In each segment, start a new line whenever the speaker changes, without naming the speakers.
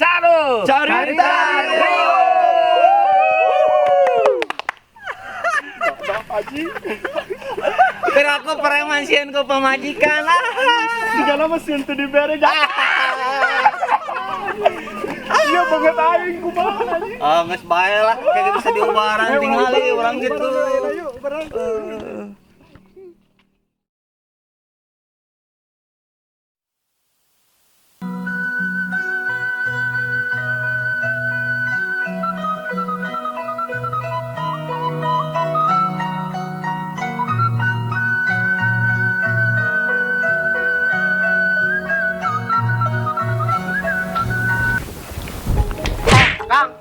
Satu.
Carita Rio.
Pero aku preman sieun ku pamajikan.
Segala mesin tuh dibere iya banget aing kumaha anjing.
Oh, geus bae lah, kayak bisa diubaran tingali urang gitu.
Ayo, barang.
Kang.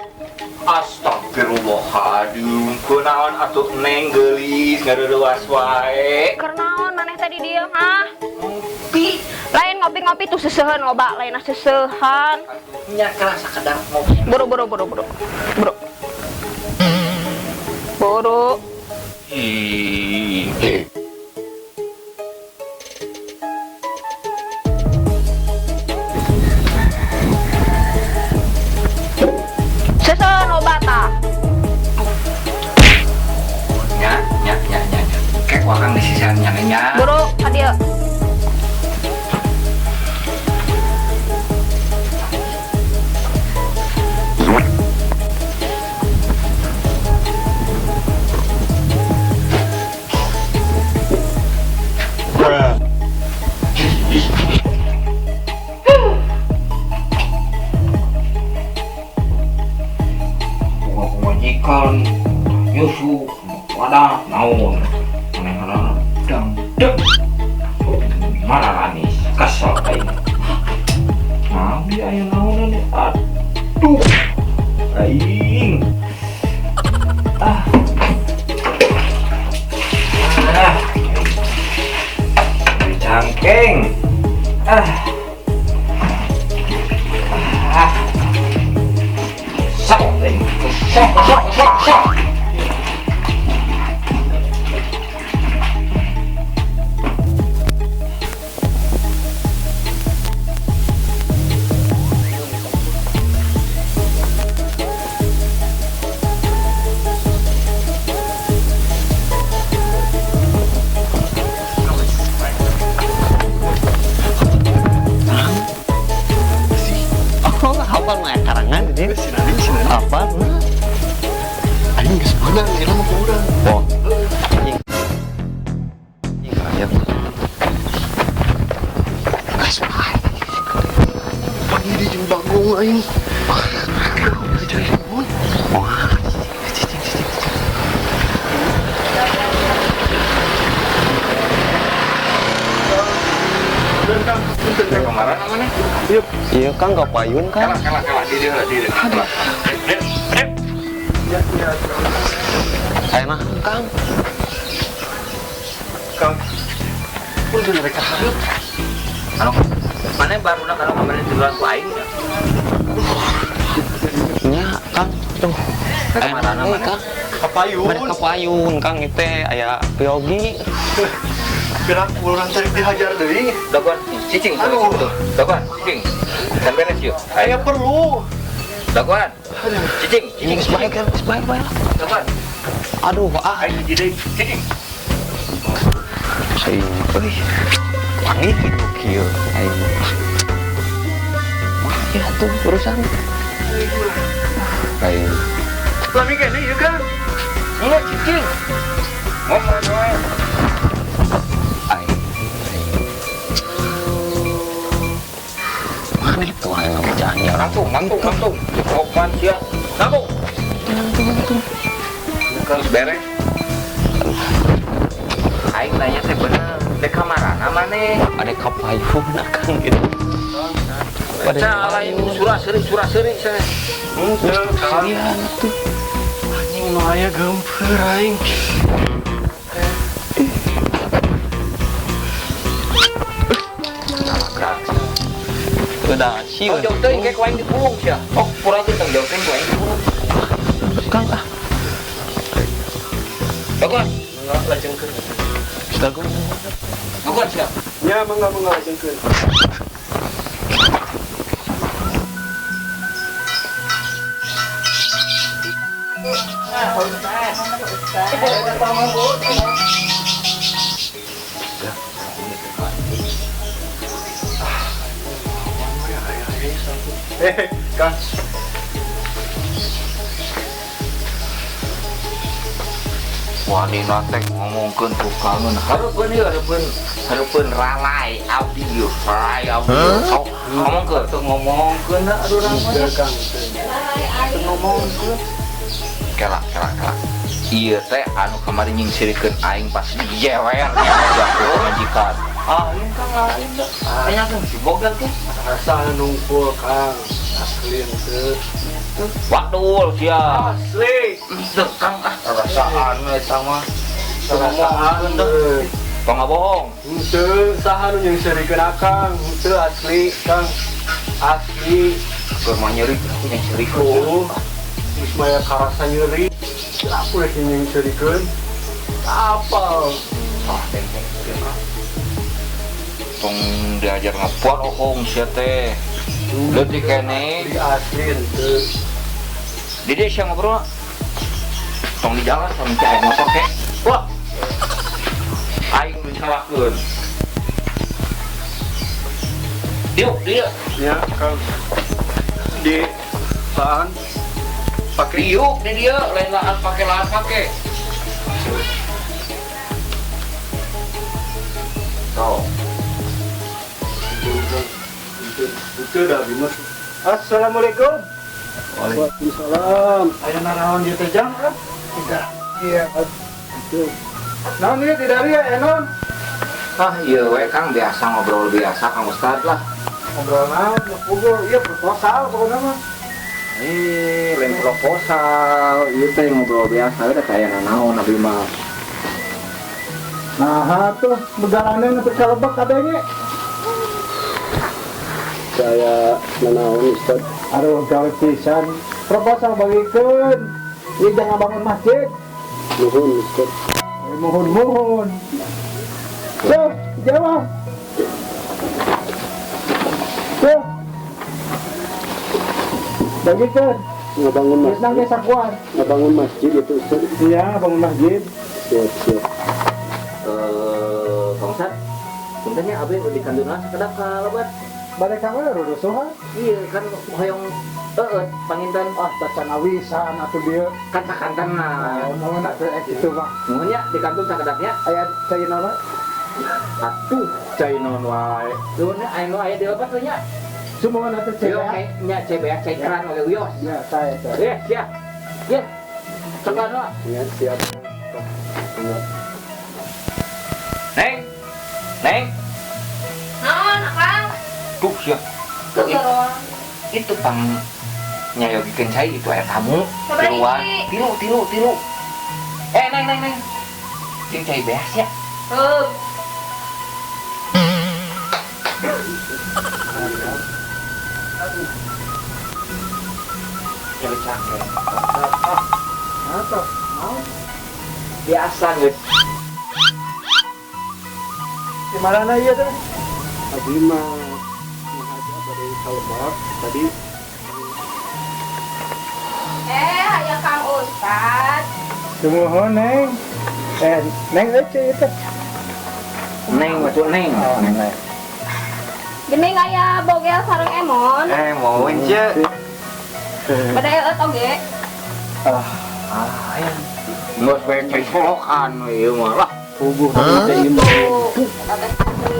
Astagfirullahaladzim, kunaon atuh neng geulis ngareureuas wae.
Keur naon maneh tadi dieu hah?
Ngopi.
Lain ngopi-ngopi tuh seusehan loba, lainna seusehan.
Nya kelas sakedar ngopi.
Buru. Buru.
Ih.
Seusehan loba tah.
Nya. Kek orang di sisihan nya.
Buru ka dieu.
Majikan Yusuf wadah naon manehna dangdut mararanis kesel aing mau dia aya naon nih aduh aing cangkeng sok aing sok
Oh, hafal mah karangan ini.
Sinarin.
Apa?
Aing geus beunang, eta mah kurang.
Oh. Anjing. Anjing.
Gas bae. Pagi di jeung bagong aing. Jadi mun.
Wah.
dan kan punten teh kemarin mana
Iya Kang, gak payun Kang.
kalah di dia
Saya mah Kang.
Kang punten mereka hareup anu mana baru nak anu kemarin tulang ku aing
Nya Kang, tuh.
Kemana mana?
Kang.
Kapayun.
Mereka payun Kang itu aya Piogi.
Gerak urang cari dihajar deui.
daguan cicing
Aduh.
daguan cicing dan beres yuk
Aya perlu.
daguan cicing
Ini sebaik kan, sebaik lah.
daguan
Aduh,
aing jadi cicing
Aing, wangi gitu kieu aing. Wah, ya tuh urusan. Aing.
lami kene ieu kan enggak cicing ngomong wae
Aing. Mana tuh aing ngomongnya orang tuh.
mantung oh manusia nabung kan beres aing nanya teh bener teh kamarana maneh
Ada kapayun Kang gitu.
baca lain surah seri saya
Sirian tuh.
Anjing nu aya gempeur aing.
Udah sieu.
jauh teh kayak kuaing dipulung sia oh pura teh tang jauh teh kuaing dipulung
Kang
daguan
Enggak lajengkeun.
daguan.
daguan sia
Nya mangga lajengkeun. Kang.
Wani nanti ngomongkan bukanun harapun ralai abdi yuk ralai abdi yuk ngomongkan aduh orang mana ngomongkan kelak iya teh anu kemarin nyingsirikeun aing pas dijewer ya majikan ini kan lain dah tanya kan si bogal tuh
Rasa nungkul Kang. Asli teu.
waduh sia
Asli.
dekang rasaan eta mah
Rasaan teh.
tong bohong
Henteu saha nu nyengsirikeun akang. Henteu asli Kang. Asli.
keur mah nyeri aku nyingsirikeun
Oh. Geus maya karasa nyeri. Aku rek nyengsirikeun. Apa?
tong diajar ngepot ohong sia teh leutik kene
Asli henteu.
di dia sia ngobrol tong di jalan tong cai motor ke wah aing disalahkeun dia
Ya, Kang. Di saan pakai
riuk di dia lain lahan pake oh
itu dah bimas. Assalamualaikum. Waalaikumsalam. Aya naraon dieu teh jang kan? Tidak. Iya, itu. Naon ieu tidak ria enon?
iya we Kang biasa ngobrol biasa Kang Ustad lah
Ngobrol naon, ngobrol ieu proposal pokona mah.
lain proposal ieu teh ngobrol biasa udah kayak nanaon abi mah
Nah, tuh begaranna teh kalebek kadenge. Saya nanaon Ustaz. Aduh, gawe pisan. Proposal bagikeun. Ieu jangan bangun masjid. Nuhun Ustaz. Mohon. Tuh, jawab. Tuh. Bagikeun. Ngebangun masjid. Nang desa kuat. Ngebangun masjid itu Ustaz. Iya, bangun masjid. Siap.
Kang Ustad sebenarnya abi di kandungan sekedap kalabat
Bade kamu rusuhan.
iya kan hoyong panginten
Tacana wisan atuh dieu.
kantan nah
Mau nak teh itu mah.
nuhunnya di kantun sakedapnya
Aya caina mah.
atuh cai non wae nuhunnya aya di lepas tuh nya
Semua nanti
yo
cewek.
nya CBA cai keran oleh wios
Ya, saya.
siap ya sekarang lah
Ya, siap.
Neng
Naon, Akang?
tuh siap
Tuh,
itu pang nyayogikan cai itu air tamu
Coba
tiluan
ini.
tilu neng sing cai beas ya
Tuh.
cai cakek
Apa? Mau?
biasa guys
Di mana ieu teh? Abi mah aja dari Kalebak tadi.
Aya Kang Ustad.
Semohon Neng. Neng itu.
neng macam neng
Gini aya bogel sareng emon.
mau ence
Bade eut oge.
ya nggak supaya cai solokan iya malah
Puguh tadi ini.
Tuh, eta teh asli.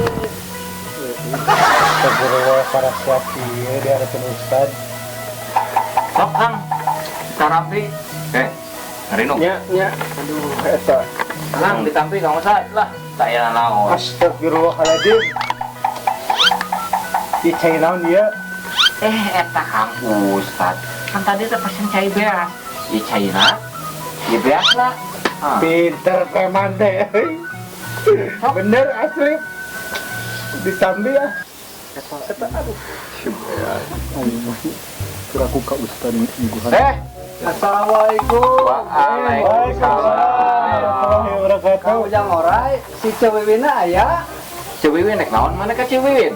Terus para siapi dia ada Ustaz.
sok kang tarampi Rino
Nya. Aduh, eta.
kang ditampi kamu saat lah saya naon
Astagfirullahaladzim. Di China dia.
eta kang Ustad kan tadi tuh pesen cai beas di China di beas lah
Pinter preman deh. Bener asli. Ditambi ya. Kata aduh. Kuraku ka Ustaz mingguan. Assalamualaikum.
Waalaikumsalam.
Warahmatullahi wabarakatuh.
Kang Ujang orai, si Cewiwina aya?
Cewiwin nek naon mana ka Cewiwin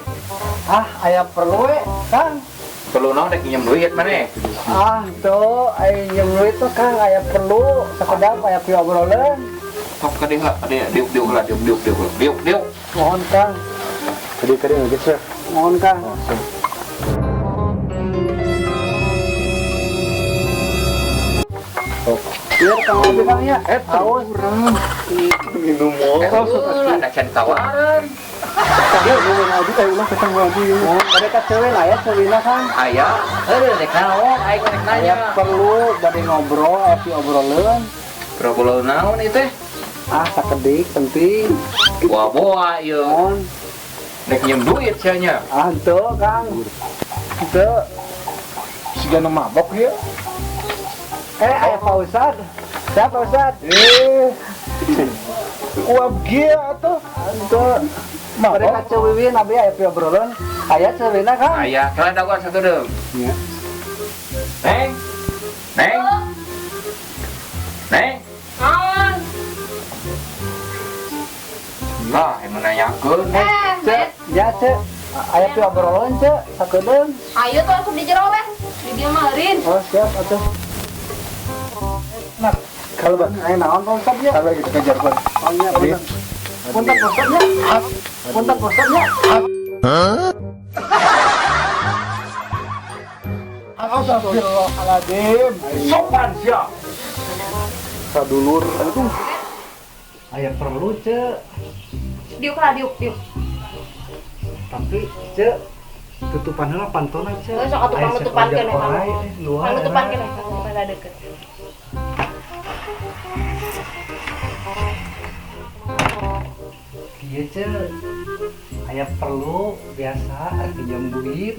Aya perlu we, Kang.
Perlu naon dek nyem duit mana?
Ah, tuh, yang duit tuh Kang, aya perlu sekedap aya piobrolan.
Sok ka deha, diuk lah, diuk.
Mohon Kang,
Kadi lagi sir.
mohon Kang. Biar Kang bilangnya, haus.
Minum mau.
Ada can tawaran.
Dia mau ngaji kayak ulah ketang ngaji.
Mohon mereka cewek lah ya, ceweknya Kang.
Aya, dek naon aing rek
Aya
nanya.
perlu bade ngobrol, aya piobrolan.
Problem naon ieu teh?
Ah, sakedik penting.
Boa ieu.
Mohon.
Dek nyem duit sia nya.
Ah, tuh Kang. Tuh.
Siga nu mabok ya.
Aya Pak Ustad. Siapa Pak Ustad?
Kuab gia atuh.
Tuh. Mereka cewek nabi aya piobrolan. Aya cewekna Kang.
Aya, kalian daguan satu deum.
Iya.
Neng. Neng. Neng. Nah, yang menanyakan.
Cek, ya Cek. Aya piobrolan Cek, sakedeung.
Ayo tuh langsung dijero weh. Di dia marin.
Oh, siap atuh. Nah, kalau bang, aya naon Pak Ustad ya?
Kalau kita kejar Pak.
Oh iya, bener. Punten Pak Ustad ya. Punten Pak Ustad ya.
Astagfirullahaladzim. Sopan siap. Sadulur. Aduh.
Aya perlu Cek,
Diuk lah, diuk.
tapi Cek tutupan heula pantona Cek.
Sok atuh
Aya
nutupan
sekeluarga
keneh.
orai, luar.
Kang nutupan keneh, kang pada deket.
Iya Cek. Aya perlu biasa arek pinjam duit.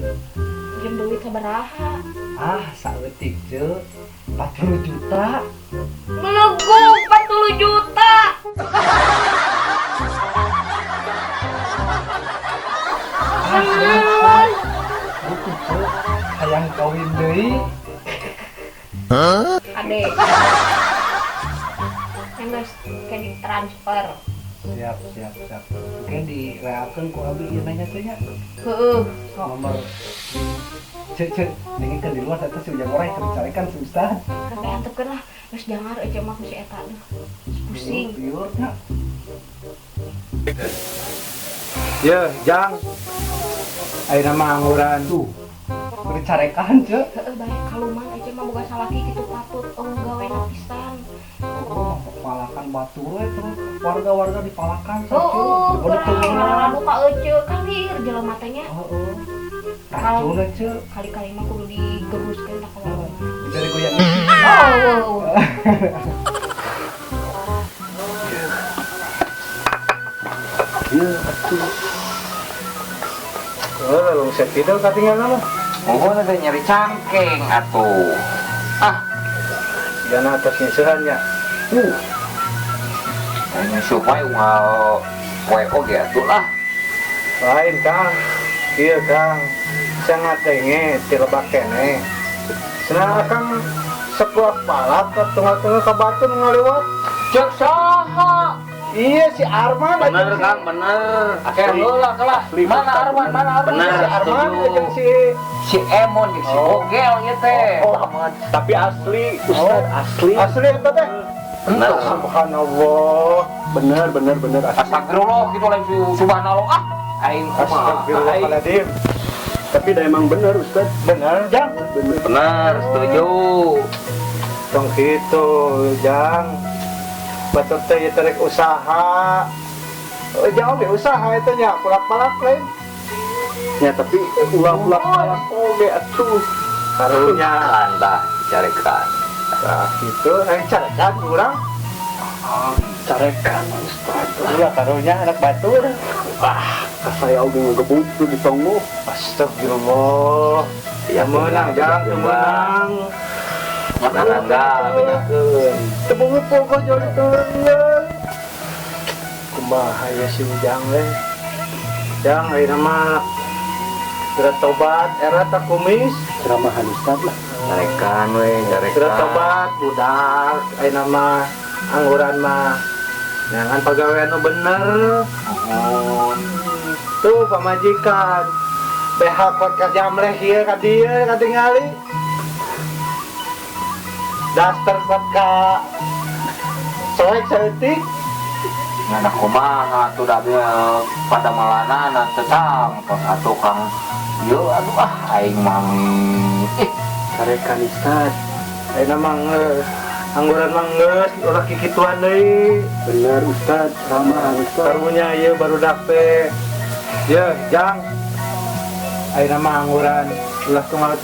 Jam duit sabaraha?
Ah, saeutik Cek. 40 juta.
Melegu 40 juta.
Itu Cek. Hayang kawin deui.
Ade. Emas kayak di transfer.
Siap. Oke, direakeun ku abi ieu nanya teh nya.
Heeh.
Nomor Cek, nengikeun di luar eta si ujang orang keur dicarikan si Ustad.
Sampai antepkeun lah. Geus jangar aja mah ku si eta deh. Pusing.
Piur nya.
Ya, Jang. Ayeuna mah angguran.
Tuh. Keur dicarekan Cek.
Heeh, bae kaluman aja mah boga salaki kitu patut gawena pisan.
Oh, palakan batu we terus warga-warga dipalakan
Oh,
Udah
kurang anu ka euceuk kalir jelema teh nya.
Oh. Racun we Cek.
Kali-kali mah kudu digeruskeun lah ka warung.
Dari goyang.
Oh.
Iya, atuh. Oh, lalu set video katinggalna mah.
Mohon ada nyari cangkeng atuh.
Siga atas nyeusehannya.
Hanya supaya unggal poe oge atuh lah.
Lain Kang. Iya Kang. Sangat tenge tilebak keneh. Senang Kang sebuah palak ke tengah-tengah ke batu ngaliwat.
Cek saha?
Iya si Arman
Bener Kang, bener. Kayak heula kalah. Mana Arman? Bener,
si Arman
setuju.
jeung
Si Emon jeung si Bogel ieu teh.
tapi asli Ustaz asli eta teh.
Bener.
Subhanallah. Bener asli.
Astagfirullah gitu lain subhanallah. Aing kumaha?
Astagfirullahaladzim. Tapi dah emang bener Ustaz. Bener Jang.
Bener, setuju.
Tong gitu Jang. Betul teh ieu terek usaha. Jang oge usaha eta nya pulak-palak lain. Ya tapi ulang-ulang palak oge atuh. Karunya
Anda carikan.
nah gitu carekan urang. Carekan Ustaz. Ulah karunya anak batur. Wah, saya oge ngegebuk tuh di tonggo. Astagfirullah. Ya menang Jang, menang.
Nangga
Pinyakeun. Tebungeut pokok joli teureun. Kumaha ya si Ujang we. Jang ayeuna mah geura tobat era tak kumis. Ceramahan Ustaz lah.
carikan we,
Geura
carikan.
tobat budak ayeuna mah angguran mah jangan pagawean nu bener. Tuh pamajikan. behak kot kerja meleh ieu ka dieu katingali. Daster kot ka soek saeutik.
Ngana kumaha tuh da pada malanana tetang tos atuh Kang. Yo aduh aing mami.
Sarekan Ustad. Ayeuna mah geus angguran mah geus urang kikituan deui. Bener Ustad, ramahan Ustad. Karunya ieu barudak teh. Ye, Jang. Ayeuna mah angguran ulah tunggal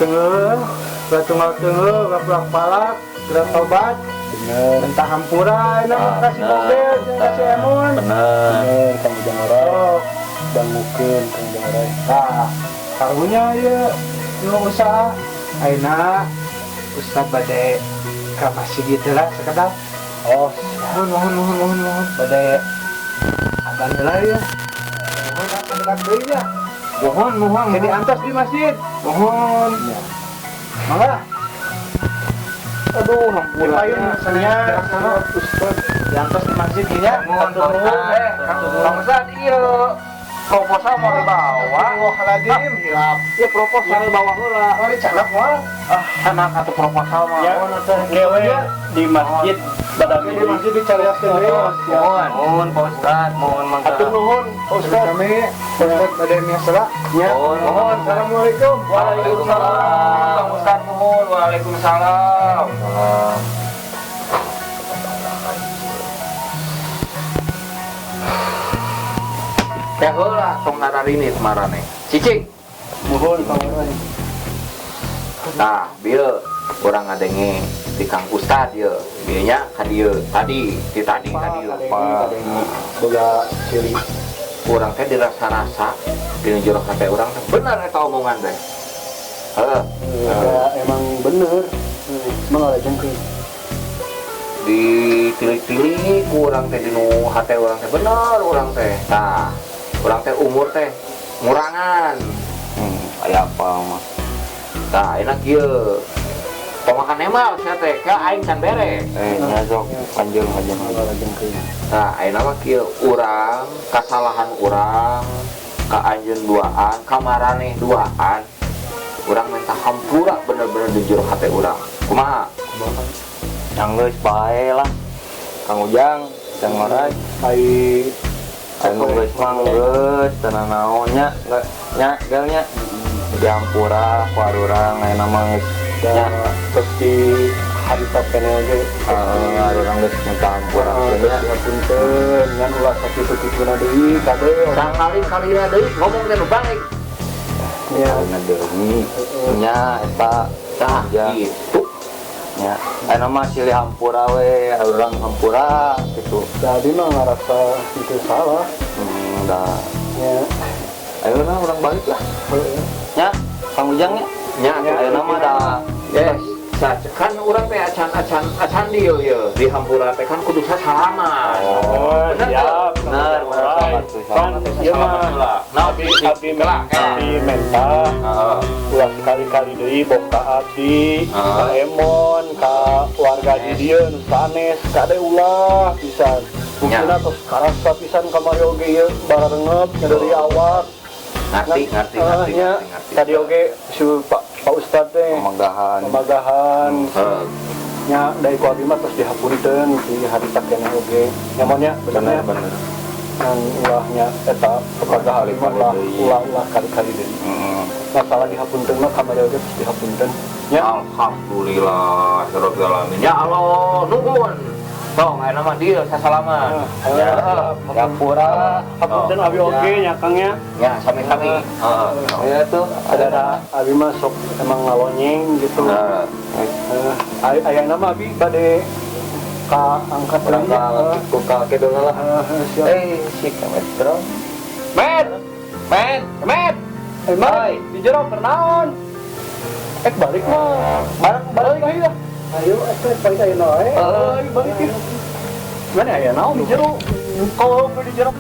teungeuh, gaplak palak, geura tobat. Bener. Entah hampura ayeuna mah kasih mobil, kasih emon.
Bener.
Kamu jangan orang. Dangukeun kamu jangan orang. Nah, karunya ieu nu usaha ayeuna Ustad bade ka masjid gitu lah sekedar. Oh, mohon. Bade adan heula ya. Mohon dekat deui ya. Mohon. Jadi antos di masjid. Mohon. Ya. Mangga. Aduh, hampura ayeun sanya Ustad diantos di masjid ya.
Mohon Kang Ustad ieu proposal mau dibawa.
Wallahualam hilap.
Ya proposal bawa heula.
Mari canak moal.
Anak atau proposal mah.
Ya, ngewe di masjid. Badami di masjid dicariaskeun deui.
Mohon Pak Ustad, mohon mangga.
Atur nuhun, Pak Ustad. Kami Ustad bade miasala. Ya.
Mohon.
Assalamualaikum.
Waalaikumsalam. Kang Ustad mohon. Waalaikumsalam. Teh heula tong nararini semarane. Cicing.
Mohon Kang Urai.
Nah, bieu urang ngadenge di Kang Ustad ieu. Bieu nya ka dieu tadi ka dieu apa.
Boga ciri.
Urang teh dirasa-rasa dina jero hate urang teh bener eta omongan teh. Heeh.
Ya emang bener. Mengalajengkeun.
Dipilih-pilih ku urang teh dinu hate urang teh bener urang teh. Tah, urang teh umur teh ngurangan. Aya apa mah. Tah, enak ieu. Pamakan emal sia teh ka aing can bere. Nya sok panjeung aja
Mengalajengkeun.
Nah, ayeuna mah kieu urang kasalahan urang ka anjeun duaan, ka maraneh duaan. Urang minta hampura bener-bener di jero hate urang. Kumaha? Yang geus bae lah. Kang Ujang, Kang Ngorai,
Ai
anu geus mah geus teu naonnya, nya galnya. Diampura ku urang ayeuna mah geus
nya terus di habitat kene oge.
urang geus minta hampura nya.
Punten ngan ulah sakitu-kituna deui kade.
Kali-kalina deui ngomong teh nu baik.
Ya,
Deui nya eta tah gitu. Ya, ayeuna mah silih hampura we, urang hampura gitu.
jadi mah ngarasa itu salah.
Dah.
Ya,
Ayeuna urang balik lah. Nya, Kang Ujang nya. Nya, ayeuna mah da. Yes. Kan urang teh acan dieu ieu di hampura teh kan kudu sasalaman.
Oh, siap.
Bener,
Kan ieu mah abdi menta. Ulah sekali-kali deui boh ka abdi, ka emon, ka warga di dieu nu sanes, kade ulah pisan. Buktina tos karasa pisan kamari oge ieu barengep dari awak.
Ngerti.
Tadi oge su Pak Ustad teh pemagahan. Nya dari ku abdi mah tos dihapunten di habitat keneh oge. Nyamonnya bener. Ngan ulahnya eta pemagahan mah ulah kali-kali deui. Masalah dihapunten mah kamari oge tos dihapunten. Ya
Alhamdulillah rabbil alamin. Ya Allah, nuhun. Tong ayeuna mah dieu sasalaman.
Ya hampura hapunten abi oge nya Kang nya.
Ya, sami-sami. Heeh. Ya tuh
Ada abi mah sok emang ngalonyeng gitu. Ayeuna mah abi bade ka angkat
urang ka ku ka kedol lah.
Siap.
Si Kemet, bro. Met.
Mari di jero pernaon? Balik mah. Balik aja dah. Ayo, balik aja noe. Ayo balik ya. Mana ya naon di jero? Kalau di jero.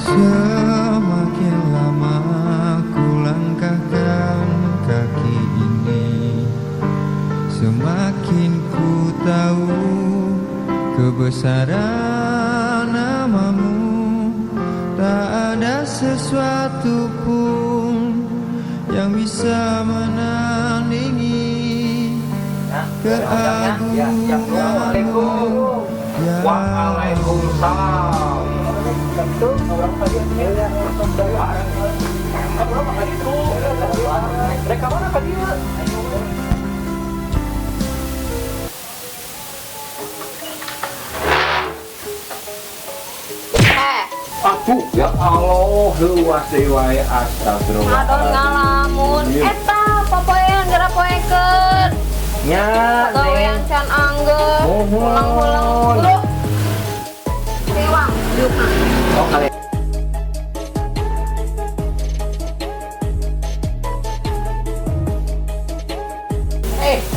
Semakin lama ku langkahkan kaki ini, semakin ku tahu kebesaran namamu. Tak ada sesuatu pun yang bisa menandingi keagungan
Waalaikumsalam. Mereka mana kan dia? Aduh, ya Allah, luas wae astagfirullah.
Adon ngalamun. Eta popoean gara poekeun.
Nya,
Pagawean can anggeus.
Mohon.
Ulang-ulang dulu. Tewang, diukna.
oh kali.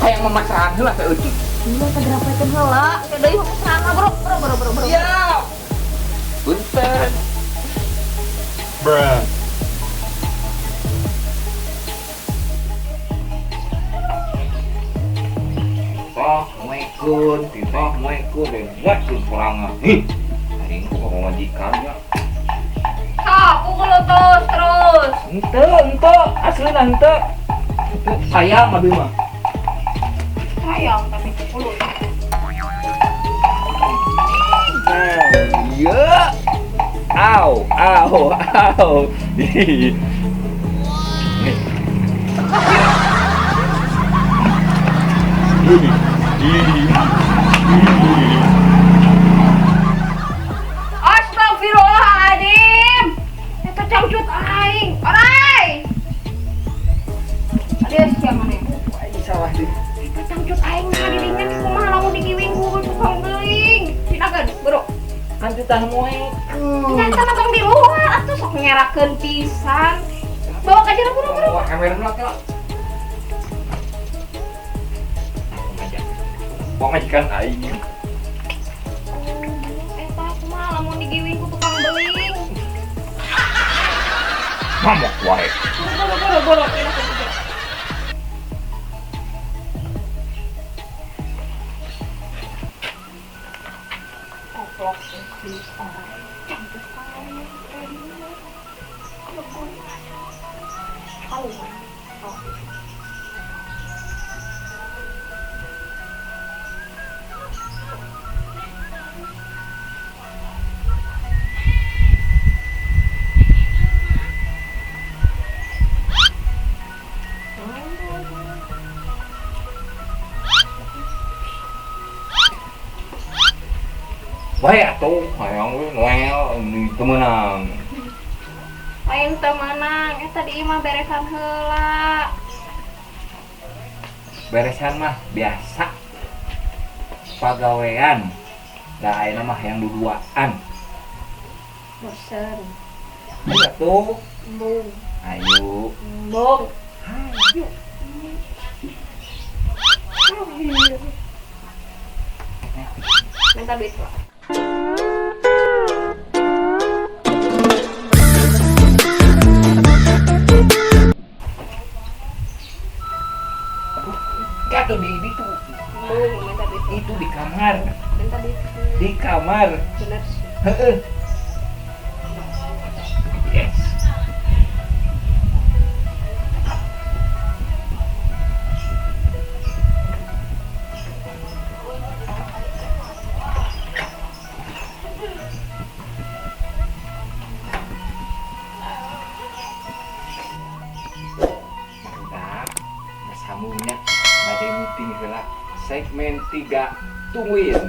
Hayang memasaran heula teh eutik.
Iya, segera poekeun heula. Teh deui mah kesana, bro. Bro.
Iya. Punten. Toh moekun, titoh moekun, dan wasun perangan. Hari ini kok majikan ya.
Sok, pukul terus.
Ente, aslinya ente. Sayang abi mah.
Sayang tapi pukul.
Iya. Au. Nih.
Astagfirullahaladzim. Eta cangcut aing. Orai. Adieu siapa nih?
Salah deh.
Eta cangcut aing mah dirinya di kumaha lamun digiwing ku tukang geuling. Sinakeun, bro.
Kancutan moekun.
Nyata nabang di luar atuh sok nyerakeun pisan. Bawa ka jero buru-buru.
Wah, kamera dulu lah. Mau majikan aing.
Eta kumaha lamun digiwing ku tukang geuling.
Mamok wae.
Buru-buru.
Wae atuh, hayang we noel temenan.
Aing teu meunang, eta di imah beresan heula.
Beresan mah biasa. Pagawean. Da ayeuna mah yang duduaan.
Bosen.
Ayo tuh.
Embung.
Ayo.
Embung. Minta duit lah.
Kado di itu.
Minta duit.
Itu di kamar.
Minta duit.
Di kamar.
Bener sih.
Heeh. Yes. Sambungnya ada meeting segala segmen 3 tungguin.